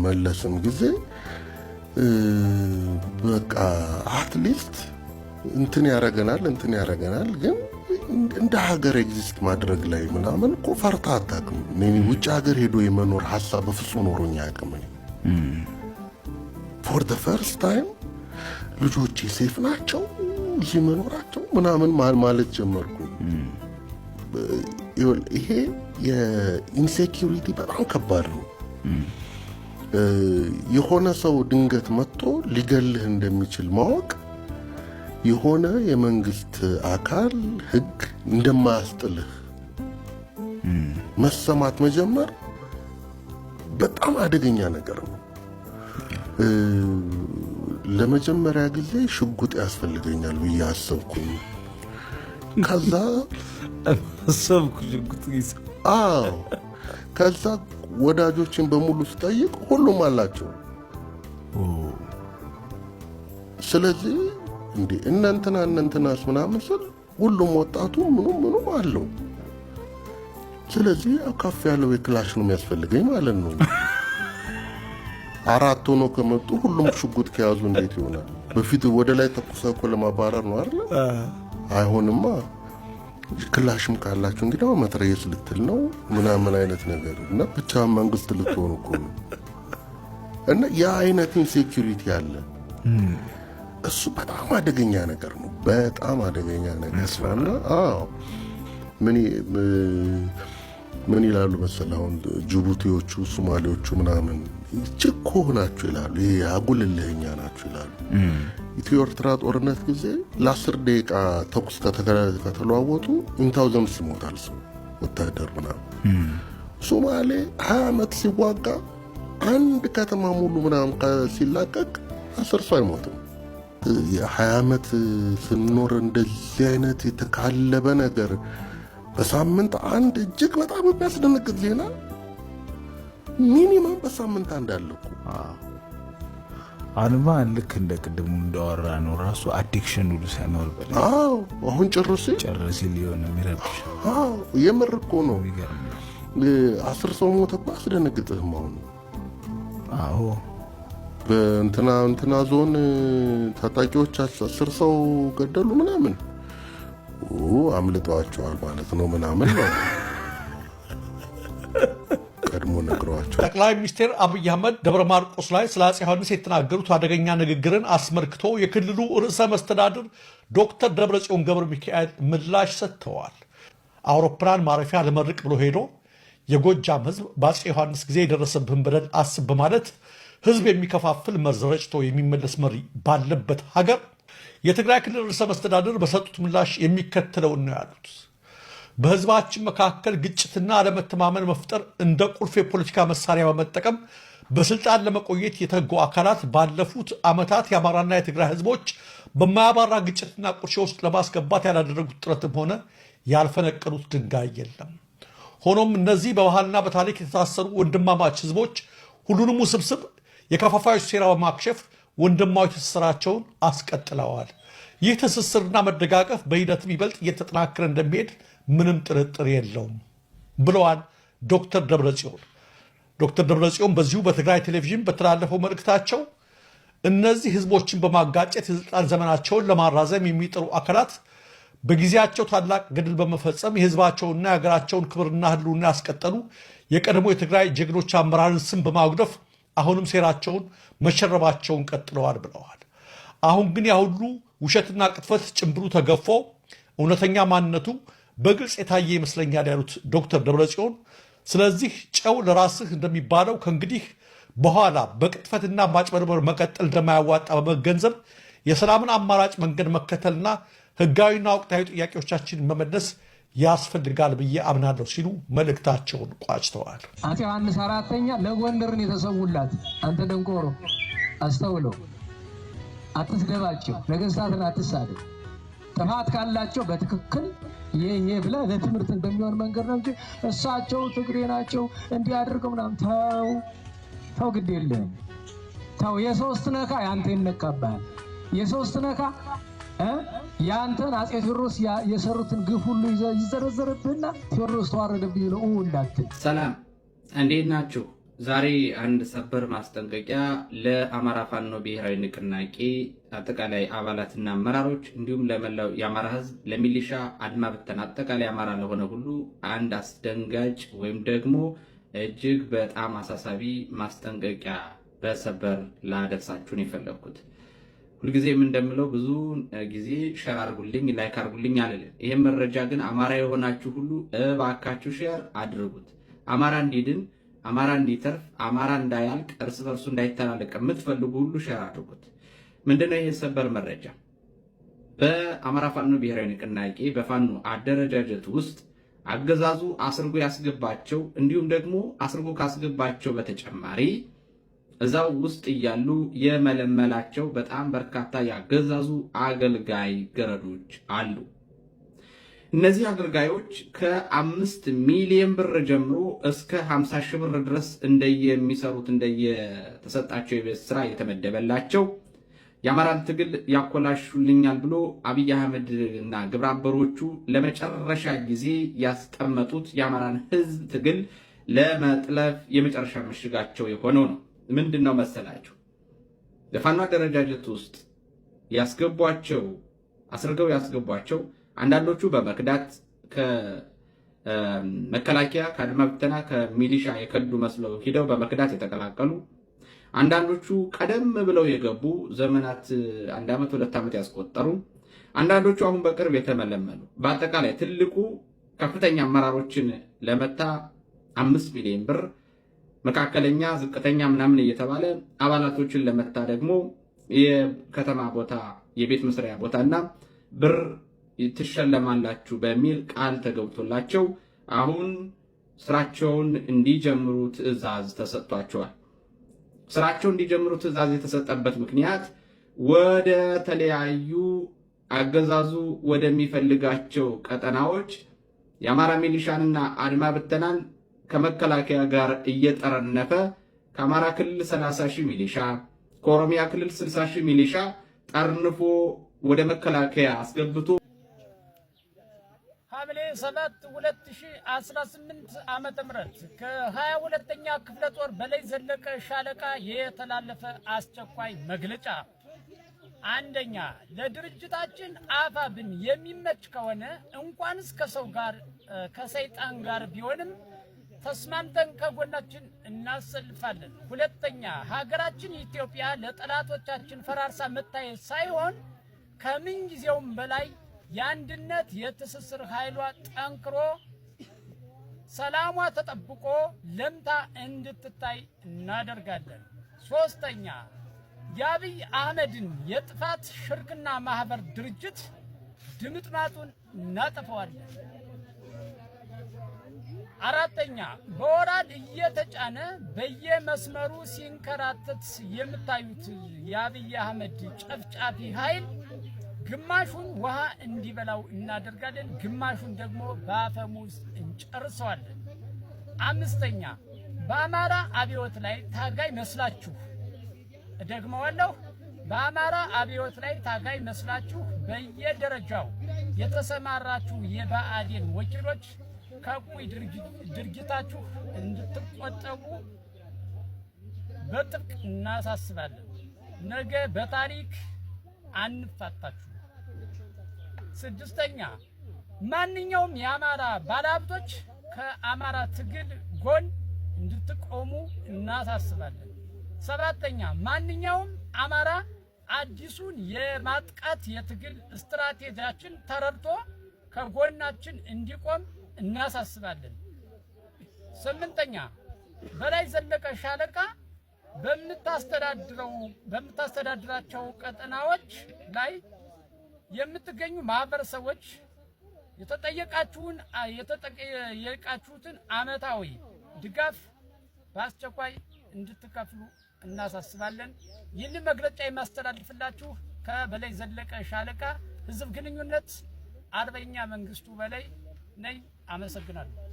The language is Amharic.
በመለስም ጊዜ በቃ አትሊስት እንትን ያረጋናል ግን እንደ ሀገር ኤግዚስት ማድረግ ላይ ምናምን እኮ ፈርታ አታውቅም። ውጭ ሀገር ሄዶ የመኖር ሀሳብ በፍጹም ኖሮኝ አያውቅም። ፎር ዘ ፈርስት ታይም ልጆቼ ሴፍ ናቸው እዚህ መኖራቸው ምናምን ማለት ጀመርኩ። ይሄ የኢንሴኪዩሪቲ በጣም ከባድ ነው። የሆነ ሰው ድንገት መጥቶ ሊገልህ እንደሚችል ማወቅ፣ የሆነ የመንግስት አካል ህግ እንደማያስጥልህ መሰማት መጀመር በጣም አደገኛ ነገር ነው። ለመጀመሪያ ጊዜ ሽጉጥ ያስፈልገኛል ብዬ አሰብኩኝ። ከዛ ከዛ ወዳጆችን በሙሉ ስጠይቅ ሁሉም አላቸው። ስለዚህ እንዴ እነንትናስ ምናምን ስል ሁሉም ወጣቱ ምኑም አለው። ስለዚህ ከፍ ያለው የክላሽ ነው የሚያስፈልገኝ ማለት ነው። አራት ሆኖ ከመጡ ሁሉም ሽጉጥ ከያዙ እንዴት ይሆናል? በፊት ወደ ላይ ተኩሰህ እኮ ለማባረር ነው አይደል? አይሆንማ። ክላሽም ካላችሁ እንግዲህ መትረየስ ልትል ነው ምናምን አይነት ነገር እና ብቻ መንግስት ልትሆኑ እኮ ነው። እና ያ አይነት ኢንሴኪዩሪቲ አለ። እሱ በጣም አደገኛ ነገር ነው። በጣም አደገኛ ነገር ነው። አዎ ምን ይላሉ መሰለህ አሁን ጅቡቲዎቹ ሶማሌዎቹ ምናምን ችኮ ናቸው ይላሉ። ይሄ አጉልልህኛ ናቸው ይላሉ። ኢትዮ ኤርትራ ጦርነት ጊዜ ለ10 ደቂቃ ተኩስ ከተለዋወጡ ኢንታውዘንድስ ይሞታል ሰው ወታደር ምናምን። ሶማሌ 20 ዓመት ሲዋጋ አንድ ከተማ ሙሉ ምናምን ሲላቀቅ 10 ሰው አይሞትም። የ20 ዓመት ስንኖር እንደዚህ አይነት የተካለበ ነገር በሳምንት አንድ እጅግ በጣም የሚያስደነግጥ ዜና ሚኒመም በሳምንት አንድ አለ እኮ። አልማ ልክ እንደ ቅድሙ እንዳወራ ነው ራሱ አዲክሽን ሁሉ ሳይኖር በላይ አሁን ጭርሲ ሊሆን የሚረብሽ የምር እኮ ነው። 10 ሰው ሞተ እኮ አስደነግጥህም። አሁን በእንትና ዞን ታጣቂዎች 10 ሰው ገደሉ ምናምን አምልጠዋቸዋል ማለት ነው ምናምን ነው ቀድሞ ነግረዋቸዋል። ጠቅላይ ሚኒስትር አብይ አህመድ ደብረ ማርቆስ ላይ ስለ አፄ ዮሐንስ የተናገሩት አደገኛ ንግግርን አስመልክቶ የክልሉ ርዕሰ መስተዳድር ዶክተር ደብረጽዮን ገብረ ሚካኤል ምላሽ ሰጥተዋል። አውሮፕላን ማረፊያ ለመርቅ ብሎ ሄዶ የጎጃም ህዝብ በአፄ ዮሐንስ ጊዜ የደረሰብህን በደል አስብ በማለት ህዝብ የሚከፋፍል መርዝ ረጭቶ የሚመለስ መሪ ባለበት ሀገር የትግራይ ክልል ርዕሰ መስተዳድር በሰጡት ምላሽ የሚከተለውን ነው ያሉት። በህዝባችን መካከል ግጭትና አለመተማመን መፍጠር እንደ ቁልፍ የፖለቲካ መሳሪያ በመጠቀም በስልጣን ለመቆየት የተጉ አካላት ባለፉት ዓመታት የአማራና የትግራይ ህዝቦች በማያባራ ግጭትና ቁርሾ ውስጥ ለማስገባት ያላደረጉት ጥረትም ሆነ ያልፈነቀሉት ድንጋይ የለም። ሆኖም እነዚህ በባህልና በታሪክ የተሳሰሩ ወንድማማች ህዝቦች ሁሉንም ውስብስብ የከፋፋዮች ሴራ በማክሸፍ ወንድማዊ ትስስራቸውን አስቀጥለዋል። ይህ ትስስርና መደጋገፍ በሂደትም ይበልጥ እየተጠናከረ እንደሚሄድ ምንም ጥርጥር የለውም ብለዋል ዶክተር ደብረጽዮን። ዶክተር ደብረጽዮን በዚሁ በትግራይ ቴሌቪዥን በተላለፈው መልእክታቸው እነዚህ ህዝቦችን በማጋጨት የስልጣን ዘመናቸውን ለማራዘም የሚጥሩ አካላት በጊዜያቸው ታላቅ ገድል በመፈጸም የህዝባቸውንና የሀገራቸውን ክብርና ህልውና ያስቀጠሉ የቀድሞ የትግራይ ጀግኖች አመራርን ስም በማጉደፍ አሁንም ሴራቸውን መሸረባቸውን ቀጥለዋል ብለዋል። አሁን ግን ያ ሁሉ ውሸትና ቅጥፈት ጭምብሉ ተገፎ እውነተኛ ማንነቱ በግልጽ የታየ ይመስለኛል ያሉት ዶክተር ደብረጽዮን ስለዚህ ጨው ለራስህ እንደሚባለው ከእንግዲህ በኋላ በቅጥፈትና ማጭበርበር መቀጠል እንደማያዋጣ በመገንዘብ የሰላምን አማራጭ መንገድ መከተልና ህጋዊና ወቅታዊ ጥያቄዎቻችን መመለስ ያስፈልጋል ብዬ አምናለሁ ሲሉ መልእክታቸውን ቋጭተዋል። አፄ ዮሐንስ 4ኛ ለጎንደርን የተሰውላት አንተ ደንቆሮ አስተውለው፣ አትስደባቸው፣ ነገስታትን አትሳደብ። ጥፋት ካላቸው በትክክል ይሄ ብለህ ለትምህርት እንደሚሆን መንገድ ነው እንጂ እሳቸው ትግሬ ናቸው እንዲህ አድርገው ምናምን ተው፣ ግድ የለህም ተው። የሶስት ነካ ያንተ ይነካብሃል። የሶስት ነካ ያንተን አፄ ቴዎድሮስ የሰሩትን ግፍ ሁሉ ይዘረዘርብህና ቴዎድሮስ ተዋረደብኝ ነው እንዳትል። ሰላም እንዴት ናችሁ? ዛሬ አንድ ሰበር ማስጠንቀቂያ ለአማራ ፋኖ ብሔራዊ ንቅናቄ አጠቃላይ አባላትና አመራሮች እንዲሁም ለመላው የአማራ ሕዝብ ለሚሊሻ አድማ ብተና አጠቃላይ አማራ ለሆነ ሁሉ አንድ አስደንጋጭ ወይም ደግሞ እጅግ በጣም አሳሳቢ ማስጠንቀቂያ በሰበር ላደርሳችሁን የፈለኩት። ሁልጊዜም እንደምለው ብዙ ጊዜ ሼር አድርጉልኝ፣ ላይክ አድርጉልኝ አልልም። ይሄን መረጃ ግን አማራ የሆናችሁ ሁሉ እባካችሁ ሼር አድርጉት። አማራ እንዲድን፣ አማራ እንዲተርፍ፣ አማራ እንዳያልቅ፣ እርስ በርሱ እንዳይተላለቅ የምትፈልጉ ሁሉ ሼር አድርጉት። ምንድነው ይሄ ሰበር መረጃ? በአማራ ፋኖ ብሔራዊ ንቅናቄ በፋኖ አደረጃጀት ውስጥ አገዛዙ አስርጎ ያስገባቸው እንዲሁም ደግሞ አስርጎ ካስገባቸው በተጨማሪ እዛው ውስጥ እያሉ የመለመላቸው በጣም በርካታ ያገዛዙ አገልጋይ ገረዶች አሉ። እነዚህ አገልጋዮች ከ5 ሚሊዮን ብር ጀምሮ እስከ 50 ሺህ ብር ድረስ እንደየሚሰሩት እንደየተሰጣቸው የቤት ስራ የተመደበላቸው የአማራን ትግል ያኮላሹልኛል ብሎ አብይ አህመድ እና ግብረ አበሮቹ ለመጨረሻ ጊዜ ያስቀመጡት የአማራን ሕዝብ ትግል ለመጥለፍ የመጨረሻ ምሽጋቸው የሆነው ነው። ምንድነው መሰላችሁ? ለፋኖ አደረጃጀት ውስጥ ያስገቧቸው አስርገው ያስገቧቸው አንዳንዶቹ በመክዳት ከመከላከያ ከአድማ ብተና ከሚሊሻ የከዱ መስለው ሂደው በመክዳት የተቀላቀሉ፣ አንዳንዶቹ ቀደም ብለው የገቡ ዘመናት 1 ዓመት 2 ዓመት ያስቆጠሩ፣ አንዳንዶቹ አሁን በቅርብ የተመለመሉ፣ በአጠቃላይ ትልቁ ከፍተኛ አመራሮችን ለመታ 5 ሚሊዮን ብር፣ መካከለኛ ዝቅተኛ ምናምን እየተባለ አባላቶችን ለመታ ደግሞ የከተማ ቦታ የቤት መስሪያ ቦታና ብር ትሸለማላችሁ በሚል ቃል ተገብቶላቸው አሁን ስራቸውን እንዲጀምሩ ትዕዛዝ ተሰጥቷቸዋል። ስራቸውን እንዲጀምሩ ትዕዛዝ የተሰጠበት ምክንያት ወደ ተለያዩ አገዛዙ ወደሚፈልጋቸው ቀጠናዎች የአማራ ሚሊሻንና አድማ ብተናን ከመከላከያ ጋር እየጠረነፈ ከአማራ ክልል 30 ሺህ ሚሊሻ ከኦሮሚያ ክልል 60 ሺህ ሚሊሻ ጠርንፎ ወደ መከላከያ አስገብቶ ሐምሌ 7 2018 ዓመተ ምህረት ከ22ኛ ክፍለ ጦር በላይ ዘለቀ ሻለቃ የተላለፈ አስቸኳይ መግለጫ። አንደኛ፣ ለድርጅታችን አፋብን የሚመች ከሆነ እንኳንስ ከሰው ጋር ከሰይጣን ጋር ቢሆንም ተስማምተን ከጎናችን እናሰልፋለን። ሁለተኛ፣ ሀገራችን ኢትዮጵያ ለጠላቶቻችን ፈራርሳ መታየት ሳይሆን ከምን ጊዜውም በላይ የአንድነት የትስስር ኃይሏ ጠንክሮ ሰላሟ ተጠብቆ ለምታ እንድትታይ እናደርጋለን። ሶስተኛ፣ የአብይ አህመድን የጥፋት ሽርክና ማህበር ድርጅት ድምጥማጡን እናጠፋዋለን። አራተኛ፣ በወራድ እየተጫነ በየመስመሩ ሲንከራተት የምታዩት የአብይ አህመድ ጨፍጫፊ ኃይል ግማሹን ውሃ እንዲበላው እናደርጋለን፣ ግማሹን ደግሞ በአፈሙዝ እንጨርሰዋለን። አምስተኛ፣ በአማራ አብዮት ላይ ታጋይ መስላችሁ እደግመዋለሁ፣ በአማራ አብዮት ላይ ታጋይ መስላችሁ በየደረጃው የተሰማራችሁ የብአዴን ወኪሎች ከእኩይ ድርጊታችሁ እንድትቆጠቡ በጥብቅ እናሳስባለን። ነገ በታሪክ አንፋታችሁ። ስድስተኛ፣ ማንኛውም የአማራ ባለሀብቶች ከአማራ ትግል ጎን እንድትቆሙ እናሳስባለን። ሰባተኛ፣ ማንኛውም አማራ አዲሱን የማጥቃት የትግል ስትራቴጂያችን ተረድቶ ከጎናችን እንዲቆም እናሳስባለን። ስምንተኛ፣ በላይ ዘለቀ ሻለቃ በምታስተዳድራቸው ቀጠናዎች ላይ የምትገኙ ማህበረሰቦች የተጠየቃችሁትን ዓመታዊ ድጋፍ በአስቸኳይ እንድትከፍሉ እናሳስባለን። ይህንን መግለጫ የማስተላልፍላችሁ ከበላይ ዘለቀ ሻለቃ ህዝብ ግንኙነት አርበኛ መንግስቱ በላይ ነኝ። አመሰግናለሁ።